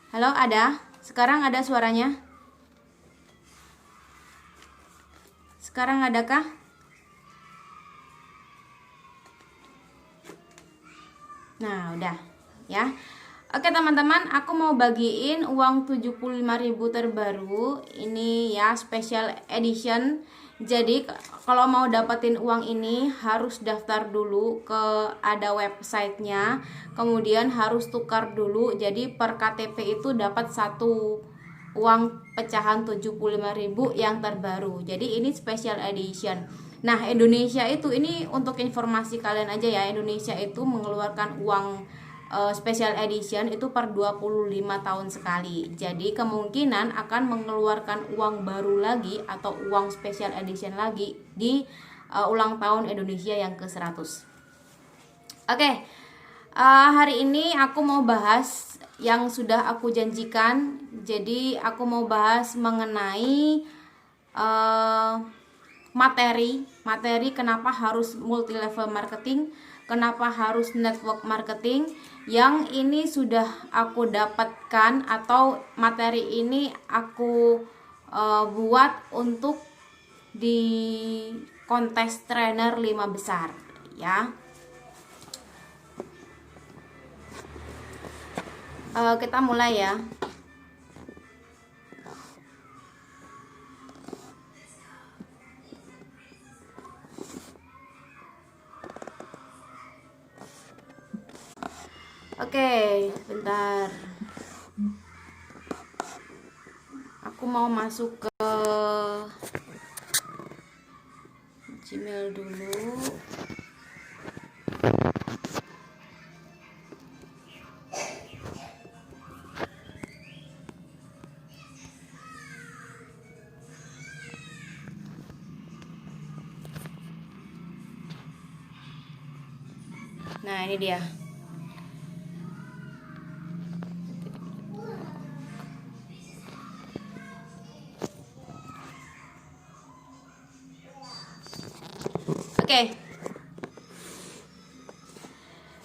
Halo, ada? Sekarang ada suaranya? Sekarang adakah? Nah, udah ya. Oke teman-teman, aku mau bagiin uang 75.000 terbaru. Ini ya special edition. Jadi kalau mau dapetin uang ini harus daftar dulu ke ada websitenya. Kemudian harus tukar dulu. Jadi per KTP itu dapat satu uang pecahan 75.000 yang terbaru. Jadi ini special edition. Nah, Indonesia itu ini untuk informasi kalian aja ya. Indonesia itu mengeluarkan uang special edition itu per 25 tahun sekali. Jadi kemungkinan akan mengeluarkan uang baru lagi atau uang special edition lagi di ulang tahun Indonesia yang ke-100. Oke. Hari ini aku mau bahas yang sudah aku janjikan. Jadi aku mau bahas mengenai materi kenapa harus multi level marketing, kenapa harus network marketing. Yang ini sudah aku dapatkan atau materi ini aku buat untuk di kontes trainer 5 besar ya. Kita mulai ya. Oke, bentar. Aku mau masuk ke Gmail dulu. Nah, ini dia. Oke.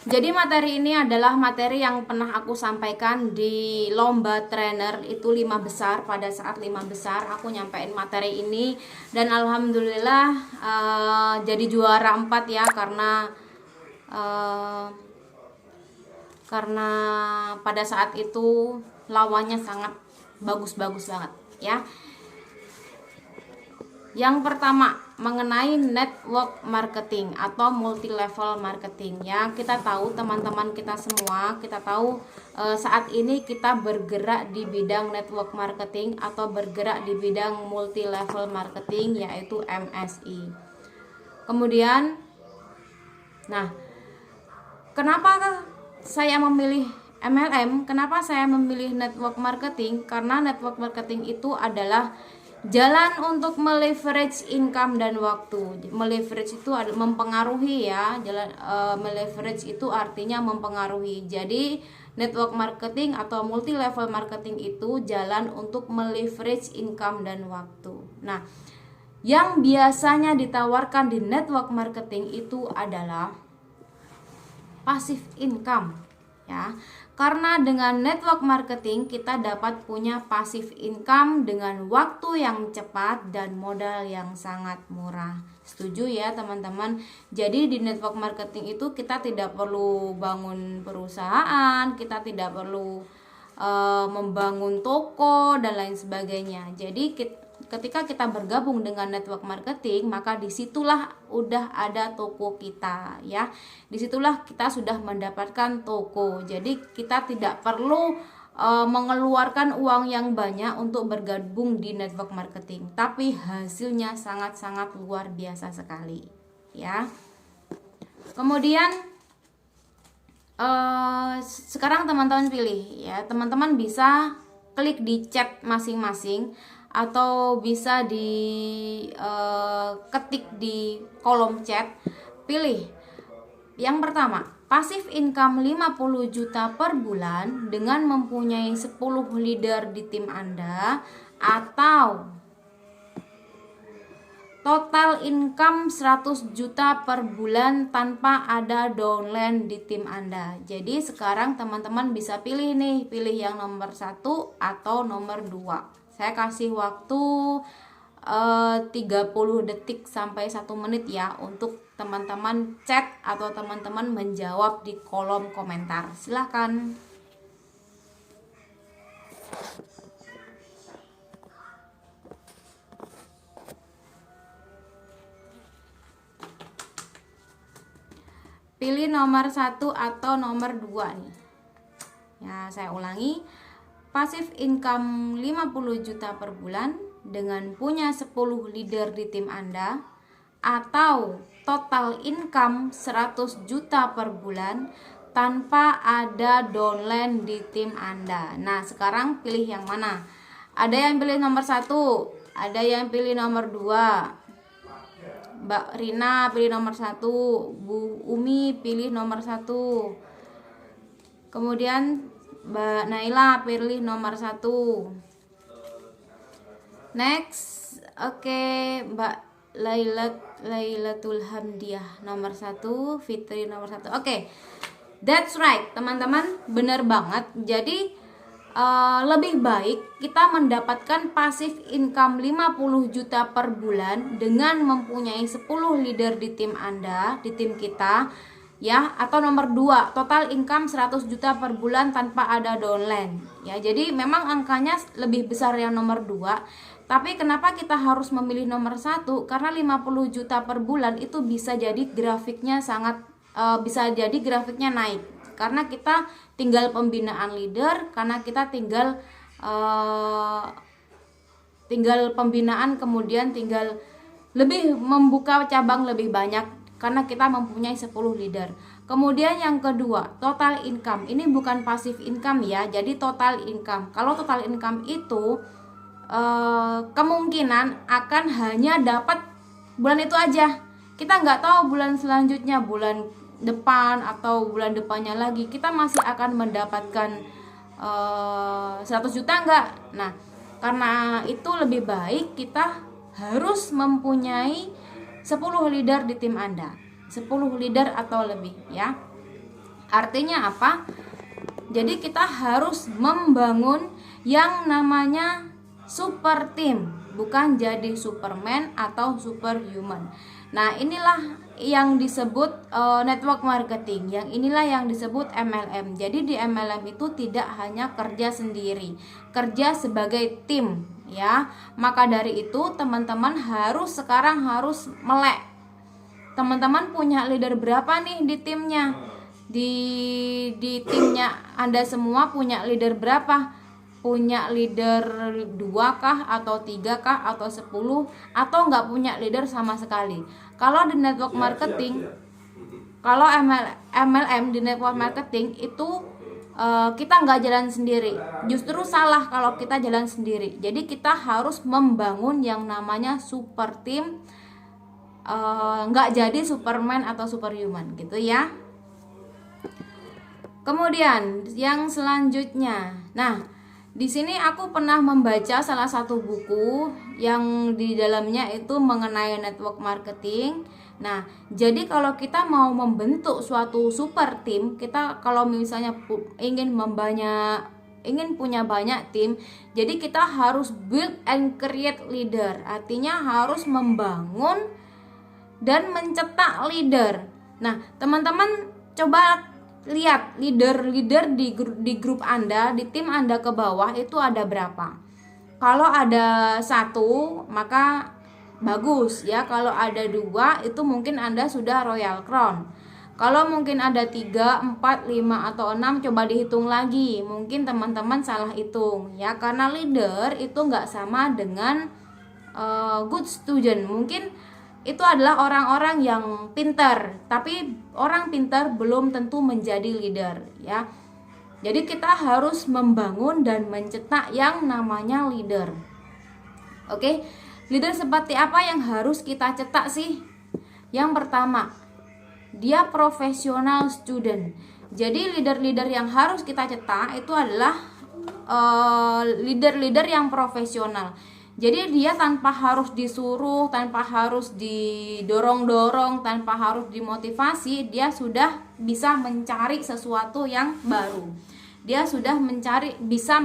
Jadi materi ini adalah materi yang pernah aku sampaikan di lomba trainer itu 5 besar. Pada saat 5 besar aku nyampein materi ini dan alhamdulillah jadi juara 4 ya, karena pada saat itu lawannya sangat bagus-bagus banget ya. Yang pertama mengenai network marketing atau multi level marketing ya. Kita tahu teman-teman kita semua, kita tahu saat ini kita bergerak di bidang network marketing atau bergerak di bidang multi level marketing yaitu MSI. Kemudian kenapa saya memilih MLM? Kenapa saya memilih network marketing? Karena network marketing itu adalah jalan untuk meleverage income dan waktu. Meleverage itu mempengaruhi ya. Meleverage itu artinya mempengaruhi. Jadi network marketing atau multi level marketing itu jalan untuk meleverage income dan waktu. Nah, yang biasanya ditawarkan di network marketing itu adalah passive income ya. Karena dengan network marketing kita dapat punya passive income dengan waktu yang cepat dan modal yang sangat murah. Setuju ya teman-teman? Jadi di network marketing itu kita tidak perlu bangun perusahaan, kita tidak perlu membangun toko dan lain sebagainya. Jadi ketika kita bergabung dengan network marketing, maka disitulah udah ada toko kita ya. Disitulah kita sudah mendapatkan toko. Jadi kita tidak perlu mengeluarkan uang yang banyak untuk bergabung di network marketing, tapi hasilnya sangat-sangat luar biasa sekali ya. Kemudian sekarang teman-teman pilih ya, teman-teman bisa klik di chat masing-masing atau bisa di ketik di kolom chat. Pilih yang pertama, passive income 50 juta per bulan dengan mempunyai 10 leader di tim Anda, atau total income 100 juta per bulan tanpa ada downline di tim Anda. Jadi sekarang teman-teman bisa pilih nih, pilih yang nomor 1 atau nomor 2. Saya kasih waktu 30 detik sampai 1 menit ya untuk teman-teman chat atau teman-teman menjawab di kolom komentar. Silahkan. Pilih nomor 1 atau nomor 2 nih. Ya, saya ulangi. Passive income 50 juta per bulan dengan punya 10 leader di tim Anda, atau total income 100 juta per bulan tanpa ada downline di tim Anda. Nah, sekarang pilih yang mana? Ada yang pilih nomor 1, ada yang pilih nomor 2. Mbak Rina pilih nomor 1, Bu Umi pilih nomor 1, kemudian Mbak Naila pilih nomor 1. Next, oke, Mbak Lailatul Hamdiah nomor 1, Fitri nomor 1. Oke, that's right teman-teman, bener banget. Jadi lebih baik kita mendapatkan passive income 50 juta per bulan dengan mempunyai 10 leader di tim Anda, di tim kita ya, atau nomor 2, total income 100 juta per bulan tanpa ada downline ya. Jadi memang angkanya lebih besar yang nomor 2, tapi kenapa kita harus memilih nomor 1? Karena 50 juta per bulan itu bisa jadi grafiknya bisa jadi grafiknya naik karena kita tinggal pembinaan leader, karena kita tinggal pembinaan, kemudian tinggal lebih membuka cabang lebih banyak karena kita mempunyai 10 leader. Kemudian yang kedua, total income. Ini bukan passive income ya, jadi total income. Kalau total income itu kemungkinan akan hanya dapat bulan itu aja. Kita nggak tahu bulan selanjutnya, bulan depan atau bulan depannya lagi kita masih akan mendapatkan 100 juta enggak. Nah, karena itu lebih baik kita harus mempunyai 10 leader di tim Anda, 10 leader atau lebih ya. Artinya apa? Jadi kita harus membangun yang namanya super team, bukan jadi Superman atau superhuman. Nah, inilah yang disebut network marketing, yang inilah yang disebut MLM. Jadi di MLM itu tidak hanya kerja sendiri, kerja sebagai tim ya. Maka dari itu teman-teman sekarang harus melek. Teman-teman punya leader berapa nih di timnya? Di timnya Anda semua punya leader berapa? Punya leader 2 kah atau 3 kah atau 10 atau nggak punya leader sama sekali? Kalau di network marketing, kalau MLM di network marketing itu kita nggak jalan sendiri. Justru salah kalau kita jalan sendiri. Jadi kita harus membangun yang namanya super team, nggak jadi Superman atau superhuman gitu ya. Kemudian yang selanjutnya, nah di sini aku pernah membaca salah satu buku yang di dalamnya itu mengenai network marketing. Nah, jadi kalau kita mau membentuk suatu super team, kita kalau misalnya ingin punya banyak tim, jadi kita harus build and create leader. Artinya harus membangun dan mencetak leader. Nah, teman-teman coba lihat leader di grup Anda, di tim Anda ke bawah itu ada berapa. Kalau ada 1 maka bagus ya. Kalau ada 2 itu mungkin Anda sudah Royal Crown. Kalau mungkin ada 3, 4, 5 atau 6, coba dihitung lagi. Mungkin teman-teman salah hitung ya, karena leader itu nggak sama dengan good student. Mungkin itu adalah orang-orang yang pintar, tapi orang pintar belum tentu menjadi leader ya. Jadi kita harus membangun dan mencetak yang namanya leader. Oke, leader seperti apa yang harus kita cetak sih? Yang pertama, dia profesional student. Jadi leader-leader yang harus kita cetak itu adalah leader-leader yang profesional. Jadi dia tanpa harus disuruh, tanpa harus didorong-dorong, tanpa harus dimotivasi, dia sudah bisa mencari sesuatu yang baru. Dia sudah mencari, bisa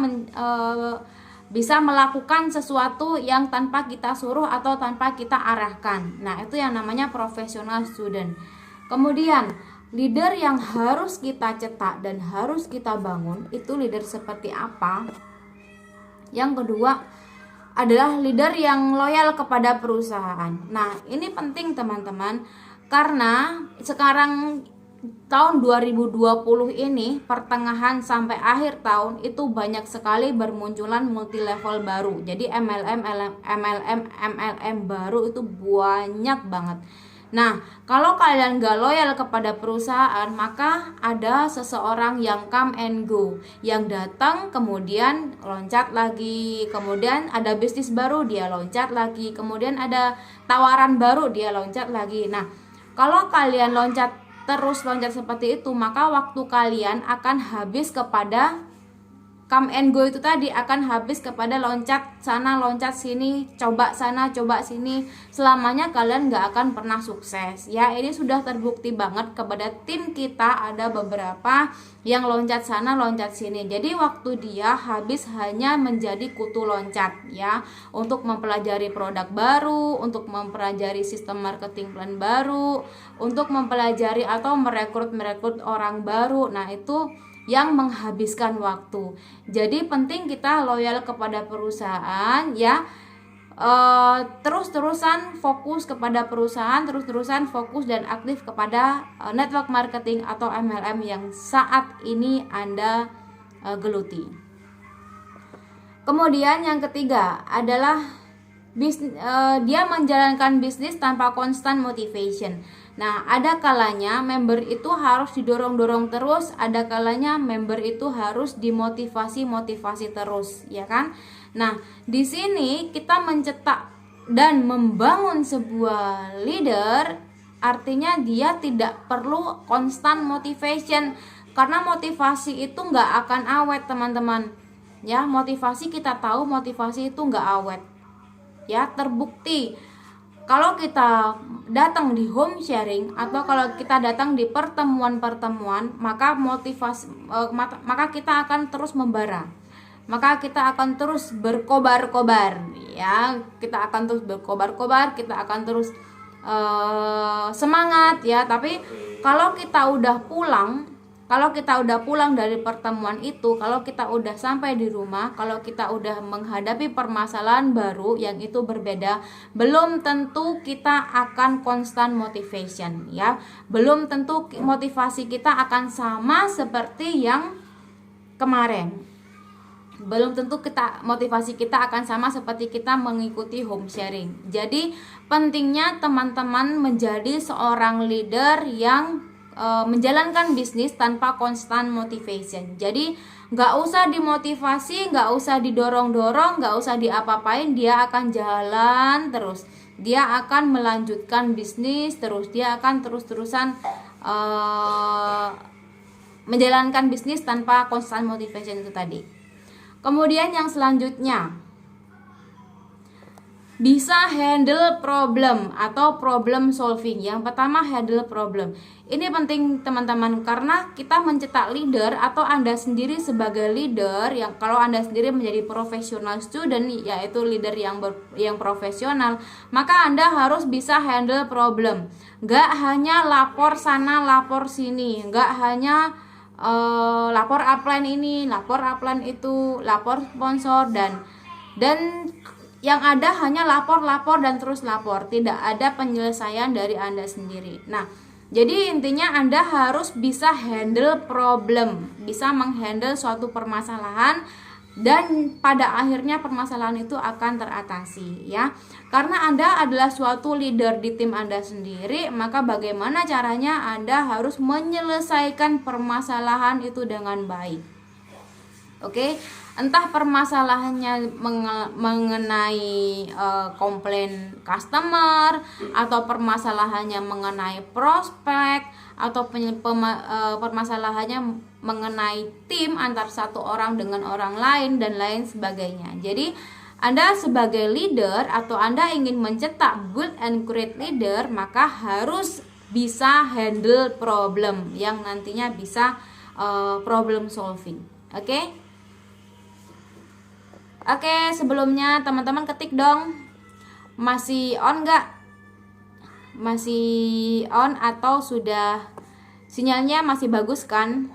melakukan sesuatu yang tanpa kita suruh atau tanpa kita arahkan. Nah, itu yang namanya professional student. Kemudian, leader yang harus kita cetak dan harus kita bangun, itu leader seperti apa? Yang kedua adalah leader yang loyal kepada perusahaan. Nah, ini penting teman-teman, karena sekarang tahun 2020 ini, pertengahan sampai akhir tahun itu banyak sekali bermunculan multi level baru. Jadi MLM baru itu banyak banget. Nah, kalau kalian gak loyal kepada perusahaan, maka ada seseorang yang come and go, yang datang kemudian loncat lagi, kemudian ada bisnis baru dia loncat lagi, kemudian ada tawaran baru dia loncat lagi. Nah, kalau kalian loncat seperti itu, maka waktu kalian akan habis kepada come and go itu tadi, akan habis kepada loncat sana loncat sini, coba sana coba sini. Selamanya kalian gak akan pernah sukses ya. Ini sudah terbukti banget kepada tim kita, ada beberapa yang loncat sana loncat sini. Jadi waktu dia habis hanya menjadi kutu loncat ya, untuk mempelajari produk baru, untuk mempelajari sistem marketing plan baru, untuk mempelajari atau merekrut orang baru. Nah, itu yang menghabiskan waktu. Jadi penting kita loyal kepada perusahaan ya, terus-terusan fokus kepada perusahaan, terus-terusan fokus dan aktif kepada network marketing atau MLM yang saat ini Anda geluti. Kemudian yang ketiga adalah dia menjalankan bisnis tanpa constant motivation. Nah, ada kalanya member itu harus didorong-dorong terus, ada kalanya member itu harus dimotivasi terus, ya kan? Nah, di sini kita mencetak dan membangun sebuah leader, artinya dia tidak perlu constant motivation, karena motivasi itu nggak akan awet, teman-teman. Ya, motivasi kita tahu motivasi itu nggak awet. Ya, terbukti kalau kita datang di home sharing atau kalau kita datang di pertemuan-pertemuan, maka maka kita akan terus membara. Maka kita akan terus berkobar-kobar ya. Kita akan terus berkobar-kobar, kita akan terus semangat ya. Tapi kalau kita udah pulang dari pertemuan itu, kalau kita udah sampai di rumah, kalau kita udah menghadapi permasalahan baru yang itu berbeda, belum tentu kita akan constant motivation ya. Belum tentu motivasi kita akan sama seperti yang kemarin. Belum tentu motivasi kita akan sama seperti kita mengikuti home sharing. Jadi pentingnya teman-teman menjadi seorang leader yang menjalankan bisnis tanpa constant motivation. Jadi nggak usah dimotivasi, nggak usah didorong-dorong, nggak usah diapa-apain, dia akan jalan terus. Dia akan melanjutkan bisnis terus, dia akan terus-terusan menjalankan bisnis tanpa constant motivation itu tadi. Kemudian yang selanjutnya, bisa handle problem atau problem solving. Yang pertama, handle problem. Ini penting teman-teman, karena kita mencetak leader atau Anda sendiri sebagai leader, yang kalau Anda sendiri menjadi professional student, yaitu leader yang profesional, maka Anda harus bisa handle problem. Gak hanya lapor sana lapor sini, gak hanya lapor upline ini, lapor upline itu, lapor sponsor, dan yang ada hanya lapor dan terus lapor. Tidak ada penyelesaian dari Anda sendiri. Nah, jadi intinya Anda harus bisa handle problem, bisa menghandle suatu permasalahan, dan pada akhirnya permasalahan itu akan teratasi ya. Karena Anda adalah suatu leader di tim Anda sendiri, maka bagaimana caranya Anda harus menyelesaikan permasalahan itu dengan baik. Oke, entah permasalahannya mengenai komplain customer, atau permasalahannya mengenai prospek, atau permasalahannya mengenai tim antar satu orang dengan orang lain dan lain sebagainya. Jadi Anda sebagai leader atau Anda ingin mencetak good and great leader, maka harus bisa handle problem yang nantinya bisa problem solving. Oke? Oke, sebelumnya teman-teman ketik dong. Masih on nggak? Masih on atau sudah sinyalnya masih bagus kan?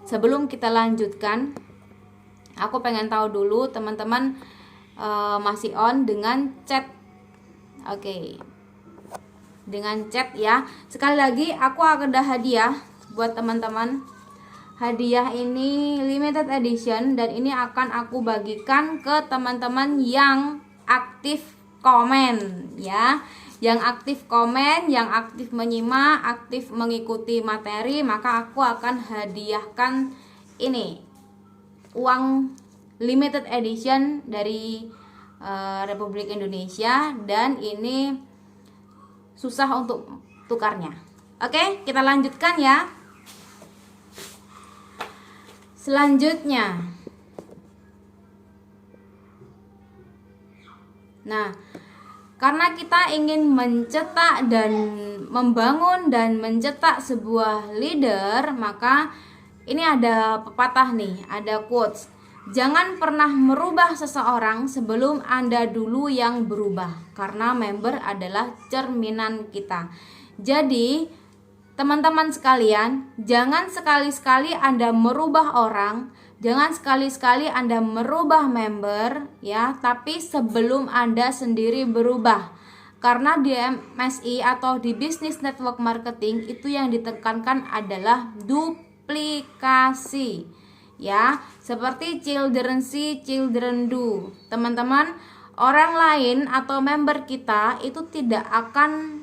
Sebelum kita lanjutkan, aku pengen tahu dulu teman-teman masih on dengan chat. Oke. Dengan chat ya. Sekali lagi aku akan ada hadiah buat teman-teman. Hadiah ini limited edition dan ini akan aku bagikan ke teman-teman yang aktif komen ya. Yang aktif komen, yang aktif menyimak, aktif mengikuti materi, maka aku akan hadiahkan ini uang limited edition dari Republik Indonesia, dan ini susah untuk tukarnya. Oke, kita lanjutkan ya. Selanjutnya, nah, karena kita ingin mencetak dan membangun dan mencetak sebuah leader, maka ini ada pepatah nih, ada quotes. Jangan pernah merubah seseorang sebelum Anda dulu yang berubah, karena member adalah cerminan kita. Jadi, teman-teman sekalian, jangan sekali-sekali Anda merubah orang, jangan sekali-sekali Anda merubah member ya, tapi sebelum Anda sendiri berubah. Karena di MSI atau di Business Network Marketing itu yang ditekankan adalah duplikasi. Ya, seperti children see, children do. Teman-teman, orang lain atau member kita itu tidak akan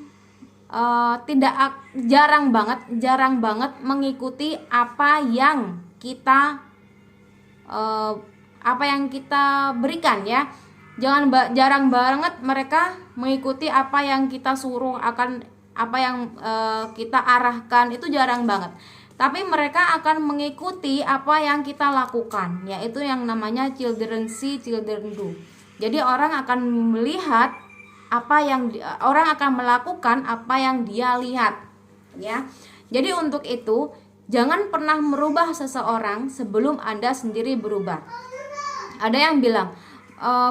jarang banget mengikuti apa yang kita berikan ya. Jarang banget mereka mengikuti apa yang kita suruh, akan apa yang kita arahkan, itu jarang banget. Tapi mereka akan mengikuti apa yang kita lakukan, yaitu yang namanya children see, children do. Jadi orang akan melihat orang akan melakukan apa yang dia lihat ya. Jadi untuk itu jangan pernah merubah seseorang sebelum Anda sendiri berubah. Ada yang bilang,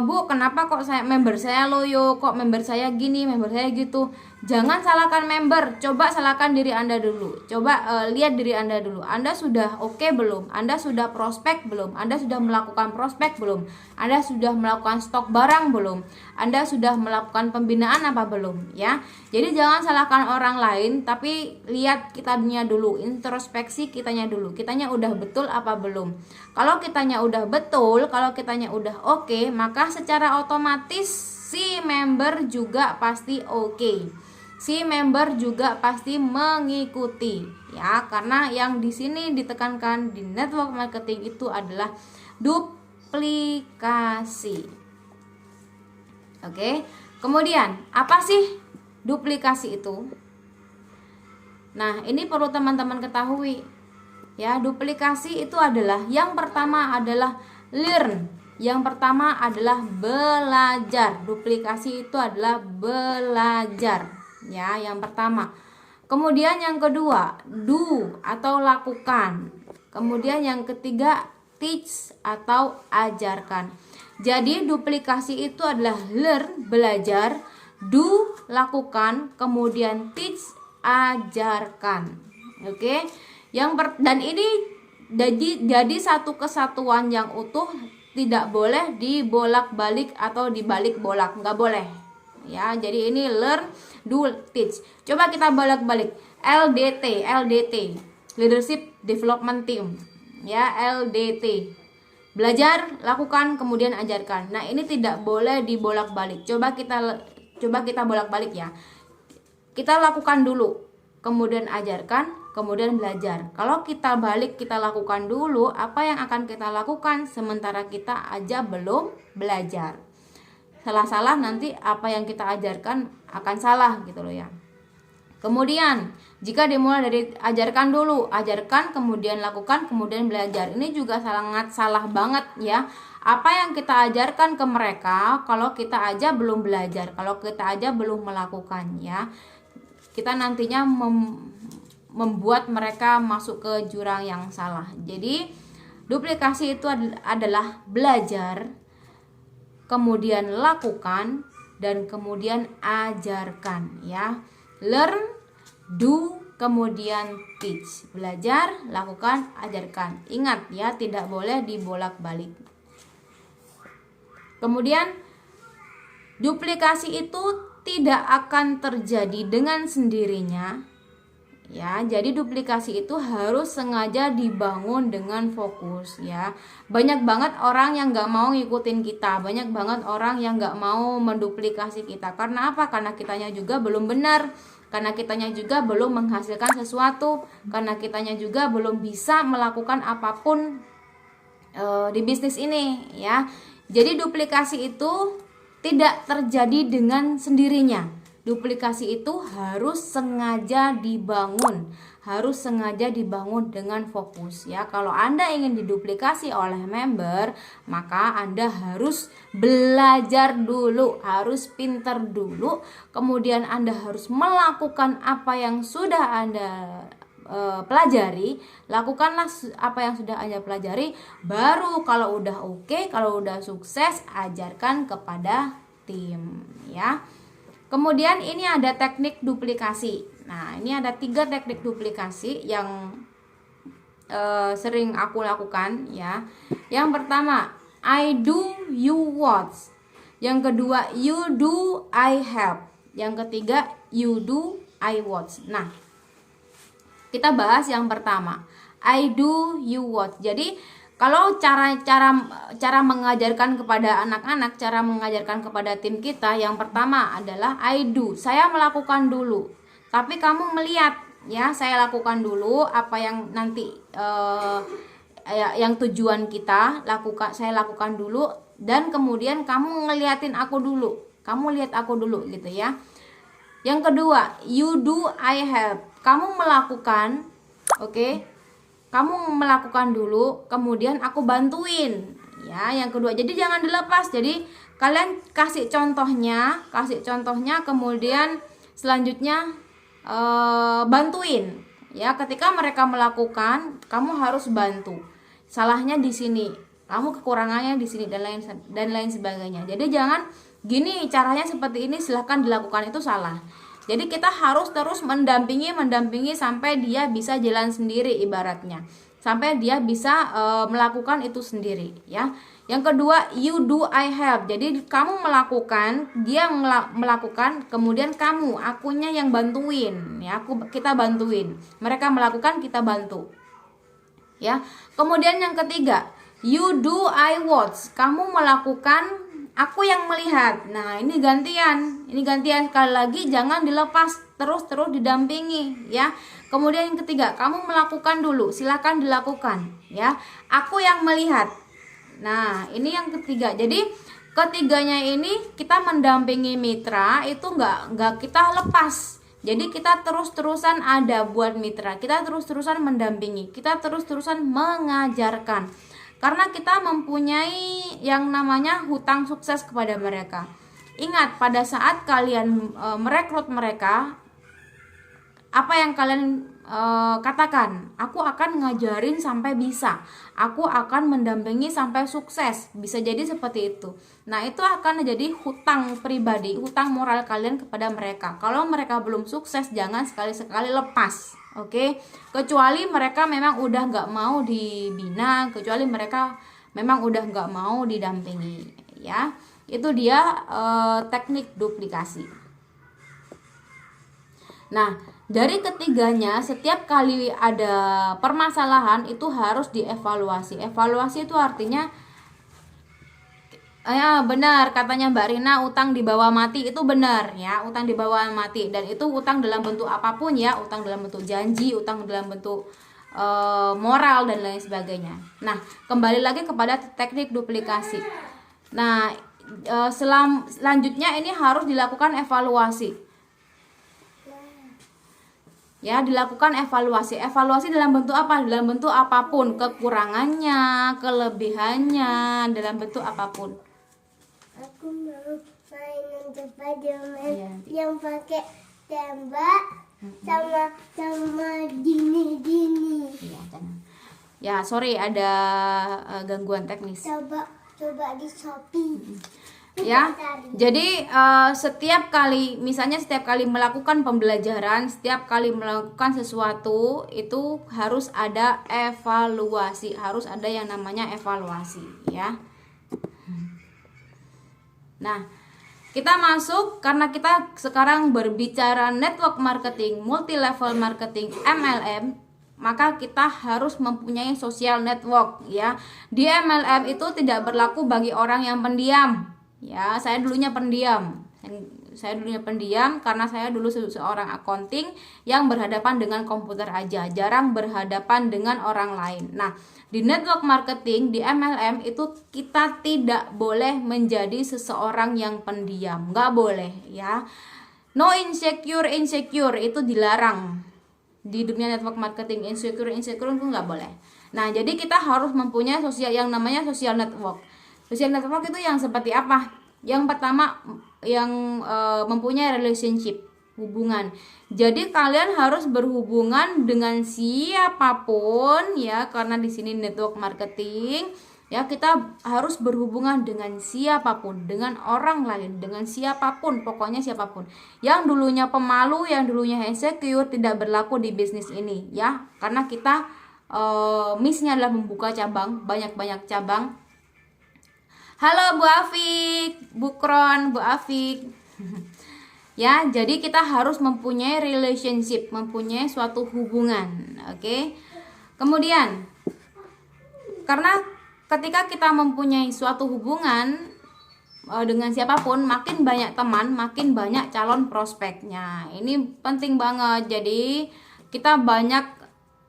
Bu, kenapa kok member saya loyo, kok member saya gini, member saya gitu. Jangan salahkan member, coba salahkan diri Anda dulu. Coba lihat diri Anda dulu. Anda sudah oke belum? Anda sudah prospek belum? Anda sudah melakukan prospek belum? Anda sudah melakukan stok barang belum? Anda sudah melakukan pembinaan apa belum? Ya. Jadi jangan salahkan orang lain, tapi lihat kitanya dulu, introspeksi kitanya dulu. Kitanya udah betul apa belum? Kalau kitanya udah betul, kalau kitanya udah oke, maka secara otomatis si member juga pasti oke. Si member juga pasti mengikuti ya, karena yang di sini ditekankan di network marketing itu adalah duplikasi. Oke. Kemudian, apa sih duplikasi itu? Nah, ini perlu teman-teman ketahui. Ya, duplikasi itu adalah yang pertama adalah learn. Yang pertama adalah belajar. Duplikasi itu adalah belajar. Ya, yang pertama. Kemudian yang kedua, do atau lakukan. Kemudian yang ketiga, teach atau ajarkan. Jadi duplikasi itu adalah learn, belajar, do, lakukan, kemudian teach, ajarkan. Oke. Dan ini jadi satu kesatuan yang utuh, tidak boleh dibolak-balik atau dibalik-bolak, nggak boleh. Ya, jadi ini learn, do, teach. Coba kita bolak-balik. LDT, Leadership Development Team. Ya, LDT. Belajar, lakukan, kemudian ajarkan. Nah, ini tidak boleh dibolak-balik. Coba kita bolak-balik ya. Kita lakukan dulu, kemudian ajarkan, kemudian belajar. Kalau kita balik, kita lakukan dulu, apa yang akan kita lakukan sementara kita aja belum belajar. Salah-salah nanti apa yang kita ajarkan akan salah gitu loh ya. Kemudian jika dimulai dari ajarkan dulu, ajarkan, kemudian lakukan, kemudian belajar. Ini juga sangat salah banget ya. Apa yang kita ajarkan ke mereka kalau kita aja belum belajar, kalau kita aja belum melakukan ya. Kita nantinya membuat mereka masuk ke jurang yang salah. Jadi duplikasi itu adalah belajar, kemudian lakukan, dan kemudian ajarkan ya. Learn, do, kemudian teach. Belajar, lakukan, ajarkan. Ingat ya, tidak boleh dibolak-balik. Kemudian duplikasi itu tidak akan terjadi dengan sendirinya ya. Jadi duplikasi itu harus sengaja dibangun dengan fokus ya. Banyak banget orang yang nggak mau ngikutin kita, banyak banget orang yang nggak mau menduplikasi kita. Karena apa? Karena kitanya juga belum benar, karena kitanya juga belum menghasilkan sesuatu, karena kitanya juga belum bisa melakukan apapun di bisnis ini ya. Jadi duplikasi itu tidak terjadi dengan sendirinya. Duplikasi itu harus sengaja dibangun, harus sengaja dibangun dengan fokus ya. Kalau Anda ingin diduplikasi oleh member, maka Anda harus belajar dulu, harus pintar dulu. Kemudian Anda harus melakukan apa yang sudah Anda pelajari, lakukanlah apa yang sudah Anda pelajari. Baru kalau udah oke, kalau udah sukses, ajarkan kepada tim ya. Kemudian ini ada teknik duplikasi. Nah, ini ada 3 teknik duplikasi yang sering aku lakukan ya. Yang pertama, I do, you watch. Yang kedua, you do, I help. Yang ketiga, you do, I watch. Nah, kita bahas yang pertama, I do, you watch. Jadi kalau cara mengajarkan kepada anak-anak, cara mengajarkan kepada tim kita, yang pertama adalah I do, saya melakukan dulu. Tapi kamu melihat ya, saya lakukan dulu apa yang nanti yang tujuan kita lakukan, saya lakukan dulu, dan kemudian kamu ngeliatin aku dulu, kamu lihat aku dulu gitu ya. Yang kedua, you do, I help, kamu melakukan, oke? Kamu melakukan dulu, kemudian aku bantuin ya. Yang kedua, jadi jangan dilepas. Jadi kalian kasih contohnya, kemudian selanjutnya bantuin ya. Ketika mereka melakukan, kamu harus bantu. Salahnya di sini, kamu kekurangannya di sini, dan lain sebagainya. Jadi jangan gini, caranya seperti ini, silahkan dilakukan, itu salah. Jadi kita harus terus mendampingi sampai dia bisa jalan sendiri, ibaratnya sampai dia bisa melakukan itu sendiri ya. Yang kedua, you do, I help. Jadi kamu melakukan, dia melakukan, kemudian kamu, akunya yang bantuin ya. Kita bantuin, mereka melakukan, kita bantu ya. Kemudian yang ketiga, you do, I watch. Kamu melakukan, aku yang melihat. Nah, ini gantian sekali lagi, jangan dilepas, terus didampingi ya. Kemudian yang ketiga, kamu melakukan dulu, silakan dilakukan ya. Aku yang melihat. Nah, ini yang ketiga. Jadi ketiganya ini kita mendampingi mitra itu nggak kita lepas. Jadi kita terus-terusan ada buat mitra, kita terus-terusan mendampingi, kita terus-terusan mengajarkan. Karena kita mempunyai yang namanya hutang sukses kepada mereka. Ingat, pada saat kalian merekrut mereka, apa yang kalian katakan, aku akan ngajarin sampai bisa, aku akan mendampingi sampai sukses. Bisa jadi seperti itu. Nah, itu akan jadi hutang pribadi, hutang moral kalian kepada mereka. Kalau mereka belum sukses, jangan sekali-sekali lepas. Oke, kecuali mereka memang udah nggak mau dibina, kecuali mereka memang udah nggak mau didampingi ya. Itu dia teknik duplikasi. Nah, dari ketiganya, setiap kali ada permasalahan itu harus dievaluasi. Evaluasi itu artinya ya benar katanya Mbak Rina, utang dibawa mati, itu benar ya, utang dibawa mati. Dan itu utang dalam bentuk apapun ya, utang dalam bentuk janji, utang dalam bentuk moral dan lain sebagainya. Nah, kembali lagi kepada teknik duplikasi. Nah, selanjutnya ini harus dilakukan evaluasi. Ya, dilakukan evaluasi. Evaluasi dalam bentuk apa? Dalam bentuk apapun, kekurangannya, kelebihannya, dalam bentuk apapun. Aku mau mainan Spiderman Iya. yang pakai tembak sama gini. Iya, jangan. Ya, sorry ada gangguan teknis. Coba di Shopee. Ya, jadi setiap kali melakukan pembelajaran, setiap kali melakukan sesuatu itu harus ada evaluasi, harus ada yang namanya evaluasi, ya. Nah, kita masuk karena kita sekarang berbicara network marketing, multi level marketing, MLM, maka kita harus mempunyai social network, ya. Di MLM itu tidak berlaku bagi orang yang pendiam. Ya, saya dulunya pendiam karena saya dulu seorang accounting yang berhadapan dengan komputer aja, jarang berhadapan dengan orang lain. Nah, di network marketing, di MLM itu kita tidak boleh menjadi seseorang yang pendiam, nggak boleh, ya. No insecure itu dilarang di dunia network marketing. Insecure itu nggak boleh. Nah, jadi kita harus mempunyai yang namanya social network. Social network itu yang seperti apa? Yang pertama, yang mempunyai relationship, hubungan. Jadi kalian harus berhubungan dengan siapapun, ya, karena di sini network marketing, ya, kita harus berhubungan dengan siapapun, dengan orang lain, dengan siapapun, pokoknya siapapun. Yang dulunya pemalu, yang dulunya insecure tidak berlaku di bisnis ini, ya, karena kita missnya adalah membuka cabang, banyak-banyak cabang. Halo Bu Afik, Bu Kron, Bu Afik. Ya, jadi kita harus mempunyai relationship, mempunyai suatu hubungan, oke? Kemudian, karena ketika kita mempunyai suatu hubungan dengan siapapun, makin banyak teman, makin banyak calon prospeknya. Ini penting banget. Jadi kita banyak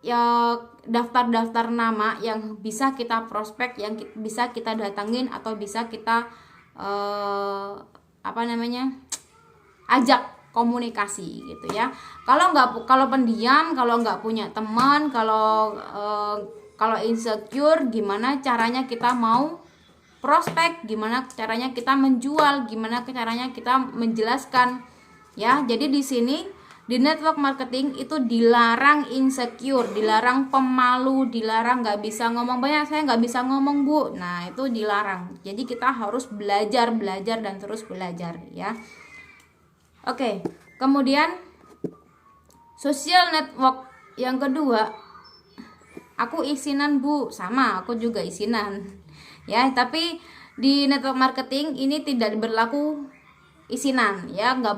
ya daftar-daftar nama yang bisa kita prospek, yang bisa kita datangin atau bisa kita ajak komunikasi gitu, ya. Kalau pendiam, kalau nggak punya teman, kalau insecure, gimana caranya kita mau prospek, gimana caranya kita menjual, gimana caranya kita menjelaskan, ya. Jadi di sini di network marketing itu dilarang insecure, dilarang pemalu, dilarang nggak bisa ngomong banyak, saya nggak bisa ngomong Bu. Nah, itu dilarang. Jadi kita harus belajar dan terus belajar, ya. Oke, kemudian social network yang kedua, aku isinan Bu, sama, aku juga isinan, ya. Tapi di network marketing ini tidak berlaku isinan, ya, nggak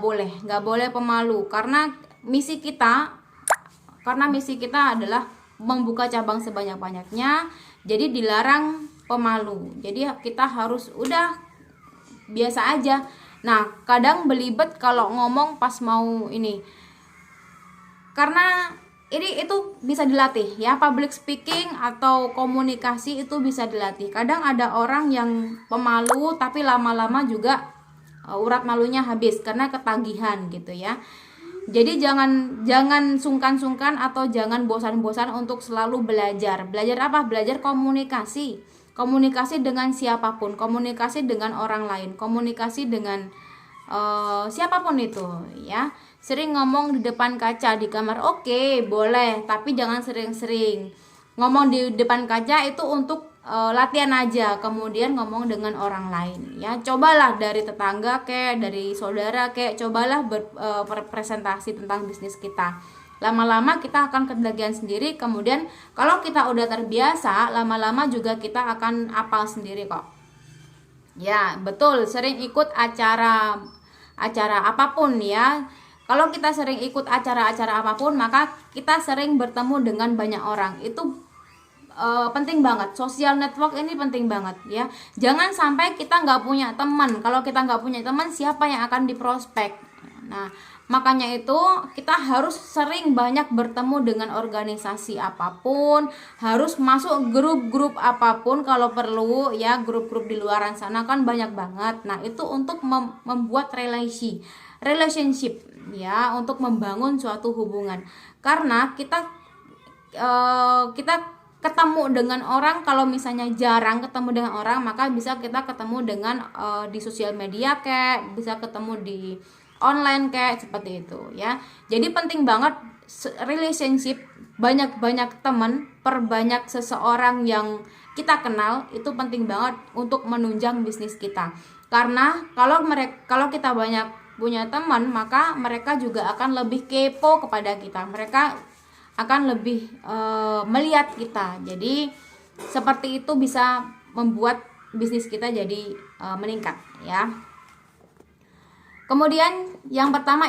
boleh pemalu, karena misi kita adalah membuka cabang sebanyak-banyaknya. Jadi dilarang pemalu, jadi kita harus udah biasa aja. Nah, kadang belibet kalau ngomong pas mau ini, karena itu bisa dilatih, ya. Public speaking atau komunikasi itu bisa dilatih. Kadang ada orang yang pemalu tapi lama-lama juga urat malunya habis karena ketagihan gitu, ya. Jadi jangan sungkan-sungkan atau jangan bosan-bosan untuk selalu belajar. Belajar apa? Belajar komunikasi. Komunikasi dengan siapapun, komunikasi dengan orang lain, komunikasi dengan siapapun itu, ya. Sering ngomong di depan kaca di kamar, oke, boleh, tapi jangan sering-sering. Ngomong di depan kaca itu untuk latihan aja, kemudian ngomong dengan orang lain, ya. Cobalah dari tetangga kek, dari saudara kek, cobalah berpresentasi tentang bisnis kita. Lama-lama kita akan ketagihan sendiri, kemudian kalau kita udah terbiasa, lama-lama juga kita akan hafal sendiri kok. Ya, betul, sering ikut acara apapun, ya. Kalau kita sering ikut acara-acara apapun, maka kita sering bertemu dengan banyak orang. Itu penting banget. Social network ini penting banget, ya. Jangan sampai kita nggak punya teman. Kalau kita nggak punya teman, siapa yang akan diprospek? Nah, makanya itu kita harus sering banyak bertemu dengan organisasi apapun, harus masuk grup-grup apapun kalau perlu, ya. Grup-grup di luaran sana kan banyak banget. Nah, itu untuk membuat relationship, ya untuk membangun suatu hubungan. Karena kita ketemu dengan orang, kalau misalnya jarang ketemu dengan orang, maka bisa kita ketemu dengan di sosial media kayak, bisa ketemu di online kayak seperti itu ya. Jadi penting banget relationship, banyak-banyak teman, perbanyak seseorang yang kita kenal, itu penting banget untuk menunjang bisnis kita. Karena kalau kita banyak punya teman, maka mereka juga akan lebih kepo kepada kita. Mereka akan lebih melihat kita. Jadi seperti itu bisa membuat bisnis kita jadi meningkat ya. Kemudian yang pertama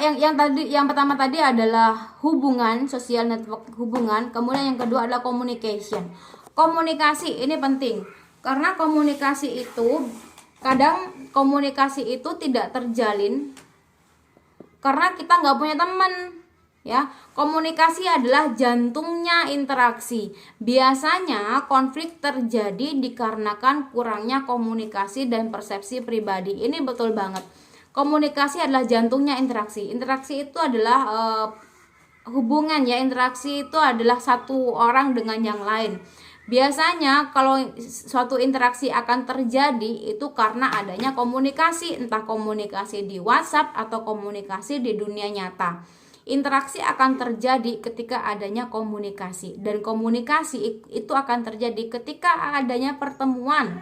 tadi adalah hubungan, social network hubungan. Kemudian yang kedua adalah communication. Komunikasi ini penting karena komunikasi itu tidak terjalin karena kita nggak punya teman ya. Komunikasi adalah jantungnya interaksi. Biasanya konflik terjadi dikarenakan kurangnya komunikasi dan persepsi pribadi. Ini betul banget. Komunikasi adalah jantungnya interaksi. Interaksi itu adalah hubungan ya. Interaksi itu adalah satu orang dengan yang lain. Biasanya kalau suatu interaksi akan terjadi itu karena adanya komunikasi, entah komunikasi di WhatsApp atau komunikasi di dunia nyata. Interaksi akan terjadi ketika adanya komunikasi, dan komunikasi itu akan terjadi ketika adanya pertemuan.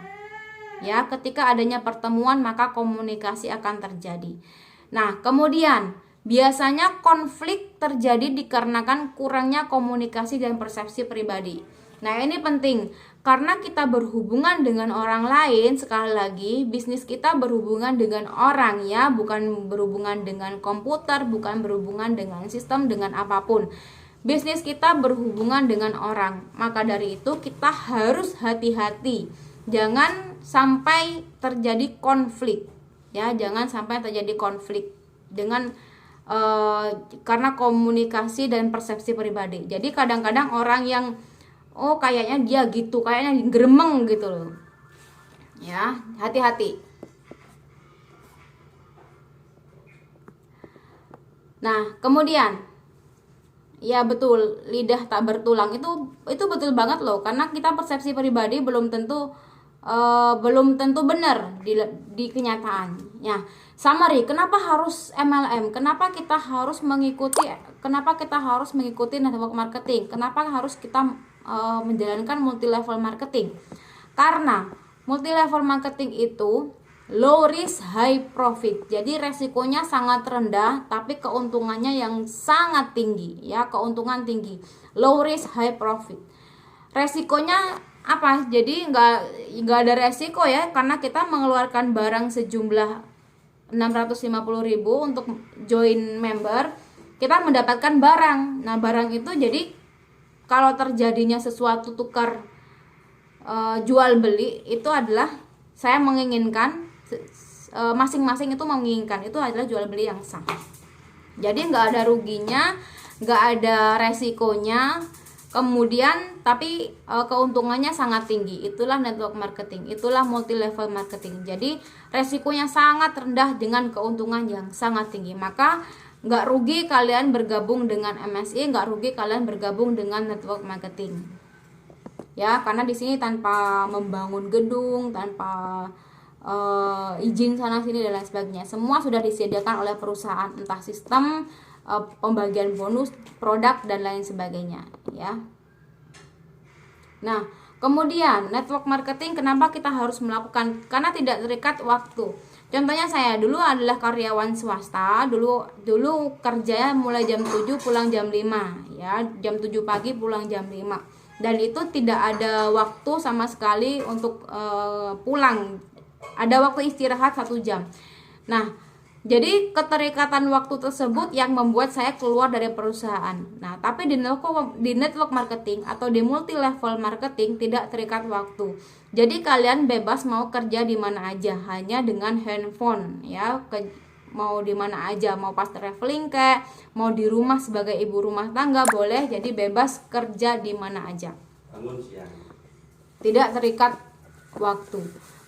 Ya, ketika adanya pertemuan maka komunikasi akan terjadi. Nah, kemudian biasanya konflik terjadi dikarenakan kurangnya komunikasi dan persepsi pribadi. Nah, ini penting karena kita berhubungan dengan orang lain. Sekali lagi, bisnis kita berhubungan dengan orang ya, bukan berhubungan dengan komputer, bukan berhubungan dengan sistem, dengan apapun. Bisnis kita berhubungan dengan orang. Maka dari itu kita harus hati-hati. Jangan sampai terjadi konflik. Ya, jangan sampai terjadi konflik dengan karena komunikasi dan persepsi pribadi. Jadi kadang-kadang orang yang kayaknya dia gitu, kayaknya gremeng gitu loh. Ya, hati-hati. Nah, kemudian ya betul, lidah tak bertulang itu betul banget loh, karena kita persepsi pribadi belum tentu benar di kenyataan. Ya, summary, kenapa harus MLM? Kenapa kita harus mengikuti network marketing? Kenapa harus kita menjalankan multi level marketing? Karena multi level marketing itu low risk high profit. Jadi resikonya sangat rendah tapi keuntungannya yang sangat tinggi ya, keuntungan tinggi. Low risk high profit. Resikonya apa? Jadi nggak ada resiko ya, karena kita mengeluarkan barang sejumlah 650.000 untuk join member, kita mendapatkan barang. Nah, barang itu jadi kalau terjadinya sesuatu tukar jual beli, itu adalah saya menginginkan, masing-masing itu menginginkan, itu adalah jual beli yang sah. Jadi nggak ada ruginya, nggak ada resikonya, kemudian tapi keuntungannya sangat tinggi. Itulah network marketing, itulah multi level marketing. Jadi resikonya sangat rendah dengan keuntungan yang sangat tinggi. Maka nggak rugi kalian bergabung dengan MSI, nggak rugi kalian bergabung dengan network marketing. Ya, karena di sini tanpa membangun gedung, tanpa izin sana sini dan lain sebagainya, semua sudah disediakan oleh perusahaan, entah sistem, pembagian bonus, produk dan lain sebagainya. Ya. Nah, kemudian network marketing kenapa kita harus melakukan? Karena tidak terikat waktu. Contohnya saya dulu adalah karyawan swasta, dulu kerjanya mulai jam 7 pulang jam 5 ya, jam 7 pagi pulang jam 5. Dan itu tidak ada waktu sama sekali untuk pulang. Ada waktu istirahat 1 jam. Nah, jadi keterikatan waktu tersebut yang membuat saya keluar dari perusahaan. Nah, tapi di network marketing atau di multi level marketing tidak terikat waktu. Jadi kalian bebas mau kerja di mana aja, hanya dengan handphone ya. Mau di mana aja, mau pas traveling kayak, mau di rumah sebagai ibu rumah tangga boleh. Jadi bebas kerja di mana aja. Tidak terikat waktu.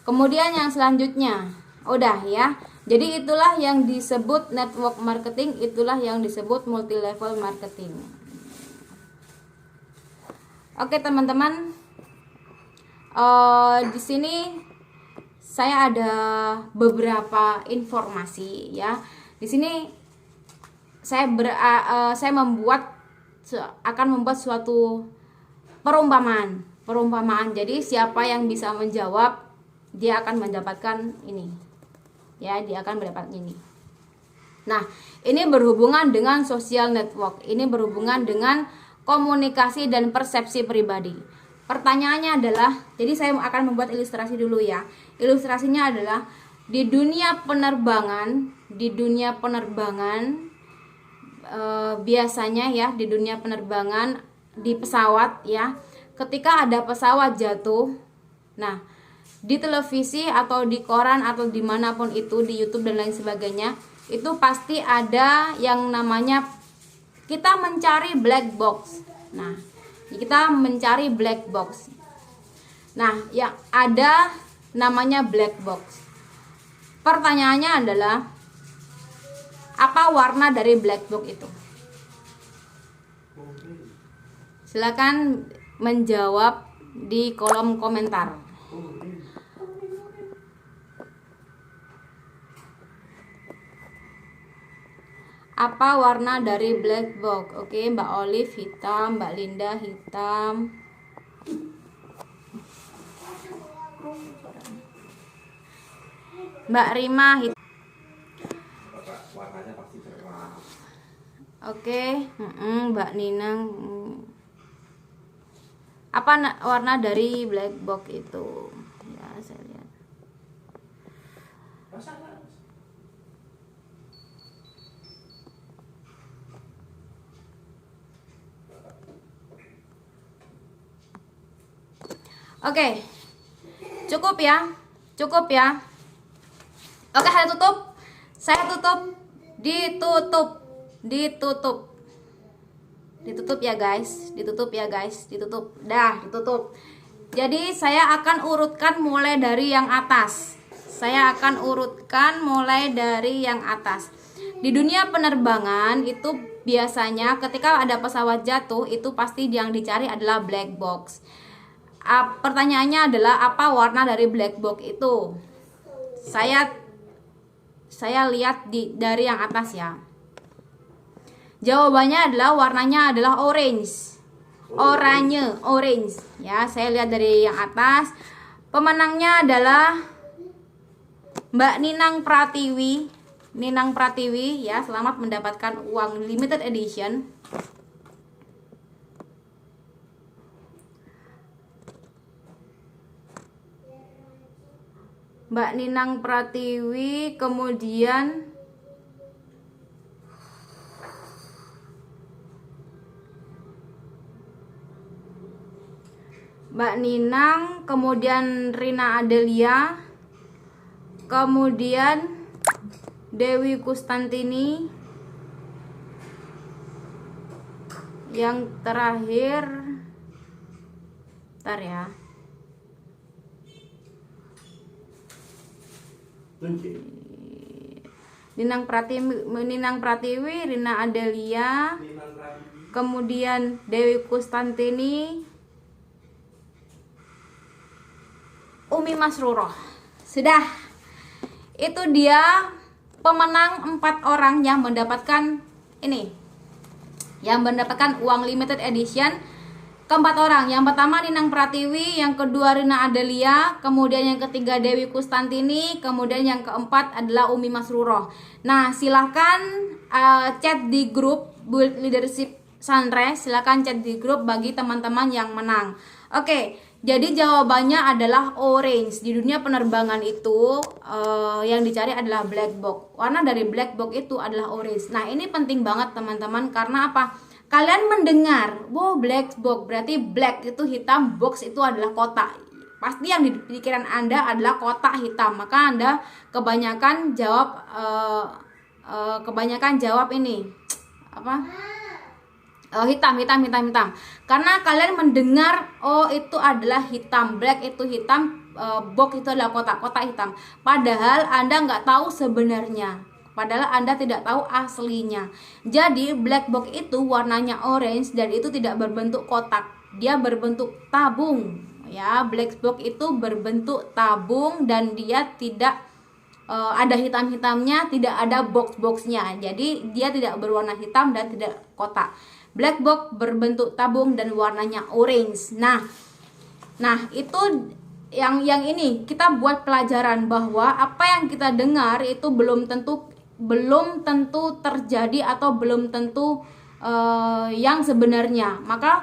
Kemudian yang selanjutnya, udah ya. Jadi itulah yang disebut network marketing, itulah yang disebut multi level marketing. Oke teman-teman, di sini saya ada beberapa informasi ya. Di sini saya akan membuat suatu perumpamaan. Jadi siapa yang bisa menjawab, dia akan mendapatkan ini. Ya, dia akan mendapat ini. Nah, ini berhubungan dengan social network. Ini berhubungan dengan komunikasi dan persepsi pribadi. Pertanyaannya adalah, jadi saya akan membuat ilustrasi dulu ya. Ilustrasinya adalah di dunia penerbangan, biasanya ya di dunia penerbangan di pesawat ya, ketika ada pesawat jatuh, nah di televisi atau di koran atau dimanapun itu, di YouTube dan lain sebagainya, itu pasti ada yang namanya kita mencari black box. Nah, kita mencari black box. Nah, yang ada namanya black box. Pertanyaannya adalah, apa warna dari black box itu? Silakan menjawab di kolom komentar. Apa warna dari black box? Oke, Mbak Olive hitam, Mbak Linda hitam. Mbak Rima hitam. Warnanya pasti cerah. Oke, Mbak Ninang. Apa warna dari black box itu? Ya, saya lihat. Oke, cukup ya. Oke, saya tutup, ditutup ya guys, ditutup. Jadi saya akan urutkan mulai dari yang atas. Di dunia penerbangan itu biasanya ketika ada pesawat jatuh, itu pasti yang dicari adalah black box. Pertanyaannya adalah, apa warna dari black box itu? Saya lihat dari yang atas ya. Jawabannya adalah warnanya adalah orange. Orange ya. Saya lihat dari yang atas. Pemenangnya adalah Mbak Ninang Pratiwi ya. Selamat mendapatkan uang limited edition. Mbak Ninang Pratiwi, kemudian Mbak Ninang, kemudian Rina Adelia, kemudian Dewi Kustantini, yang terakhir, bentar ya. Ninang Pratiwi, Rina Adelia, kemudian Dewi Kustantini, Umi Masruroh. Sudah. Itu dia pemenang 4 orang yang mendapatkan ini. Yang mendapatkan uang limited edition. Keempat orang, yang pertama Ninang Pratiwi, yang kedua Rina Adelia, kemudian yang ketiga Dewi Kustantini, kemudian yang keempat adalah Umi Masruroh. Nah, silahkan chat di grup Build Leadership Sunrise, silahkan chat di grup bagi teman-teman yang menang. Oke, jadi jawabannya adalah orange. Di dunia penerbangan itu yang dicari adalah black box. Warna dari black box itu adalah orange. Nah, ini penting banget teman-teman, karena apa? Kalian mendengar, wow, black box, berarti black itu hitam, box itu adalah kotak. Pasti yang di pikiran Anda adalah kotak hitam. Maka Anda kebanyakan jawab ini apa? Hitam. Karena kalian mendengar, oh itu adalah hitam, black itu hitam, box itu adalah kotak-kotak hitam. Padahal Anda nggak tahu sebenarnya. Padahal Anda tidak tahu aslinya. Jadi black box itu warnanya orange dan itu tidak berbentuk kotak. Dia berbentuk tabung. Ya, black box itu berbentuk tabung dan dia tidak ada hitam-hitamnya, tidak ada box-boxnya. Jadi dia tidak berwarna hitam dan tidak kotak. Black box berbentuk tabung dan warnanya orange. Nah itu yang ini kita buat pelajaran bahwa apa yang kita dengar itu belum tentu terjadi atau belum tentu yang sebenarnya. Maka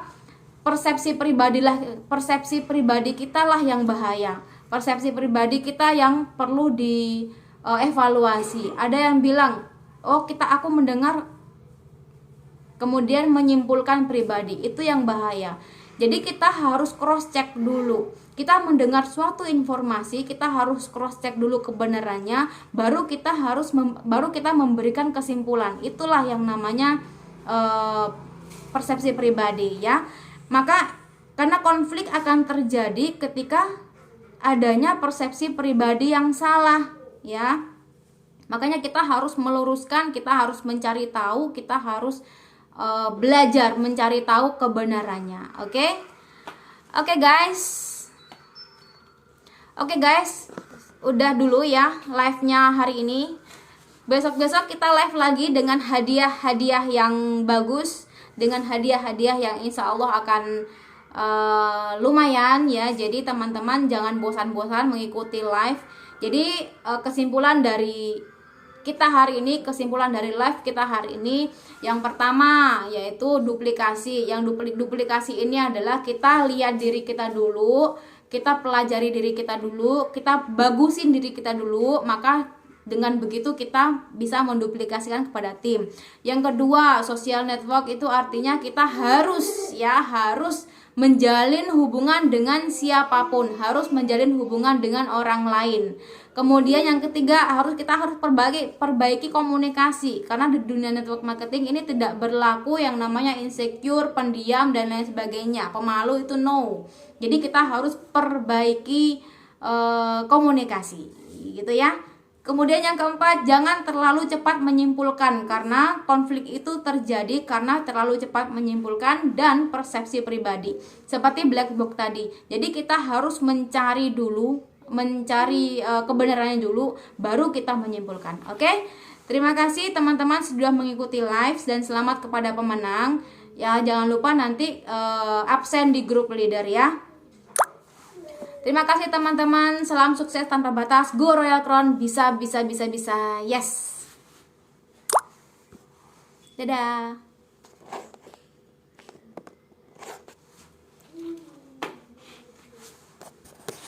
persepsi pribadi kita lah yang bahaya. Persepsi pribadi kita yang perlu dievaluasi. Ada yang bilang, "Oh, aku mendengar," kemudian menyimpulkan pribadi. Itu yang bahaya. Jadi kita harus cross check dulu. Kita mendengar suatu informasi, kita harus cross check dulu kebenarannya, baru kita memberikan kesimpulan. Itulah yang namanya persepsi pribadi, ya. Maka karena konflik akan terjadi ketika adanya persepsi pribadi yang salah, ya. Makanya kita harus meluruskan, kita harus mencari tahu, kita harus belajar mencari tahu kebenarannya. Oke guys, udah dulu ya live-nya hari ini. Besok-besok kita live lagi dengan hadiah-hadiah yang bagus, dengan hadiah-hadiah yang insya Allah akan lumayan ya. Jadi teman-teman jangan bosan-bosan mengikuti live. Jadi kesimpulan dari live kita hari ini, yang pertama yaitu duplikasi. Yang duplikasi ini adalah kita lihat diri kita dulu, kita pelajari diri kita dulu, kita bagusin diri kita dulu, maka dengan begitu kita bisa menduplikasikan kepada tim. Yang kedua, social network itu artinya kita harus menjalin hubungan dengan siapapun, harus menjalin hubungan dengan orang lain. Kemudian yang ketiga, kita harus perbaiki komunikasi, karena di dunia network marketing ini tidak berlaku yang namanya insecure, pendiam dan lain sebagainya. Pemalu itu no. Jadi kita harus perbaiki komunikasi, gitu ya. Kemudian yang keempat, jangan terlalu cepat menyimpulkan, karena konflik itu terjadi karena terlalu cepat menyimpulkan dan persepsi pribadi. Seperti black box tadi. Jadi kita harus mencari kebenarannya dulu, baru kita menyimpulkan. Oke? Terima kasih teman-teman sudah mengikuti live dan selamat kepada pemenang. Ya, jangan lupa nanti absen di grup leader ya. Terima kasih teman-teman, salam sukses tanpa batas. Go Royal Crown, bisa. Yes. Dadah.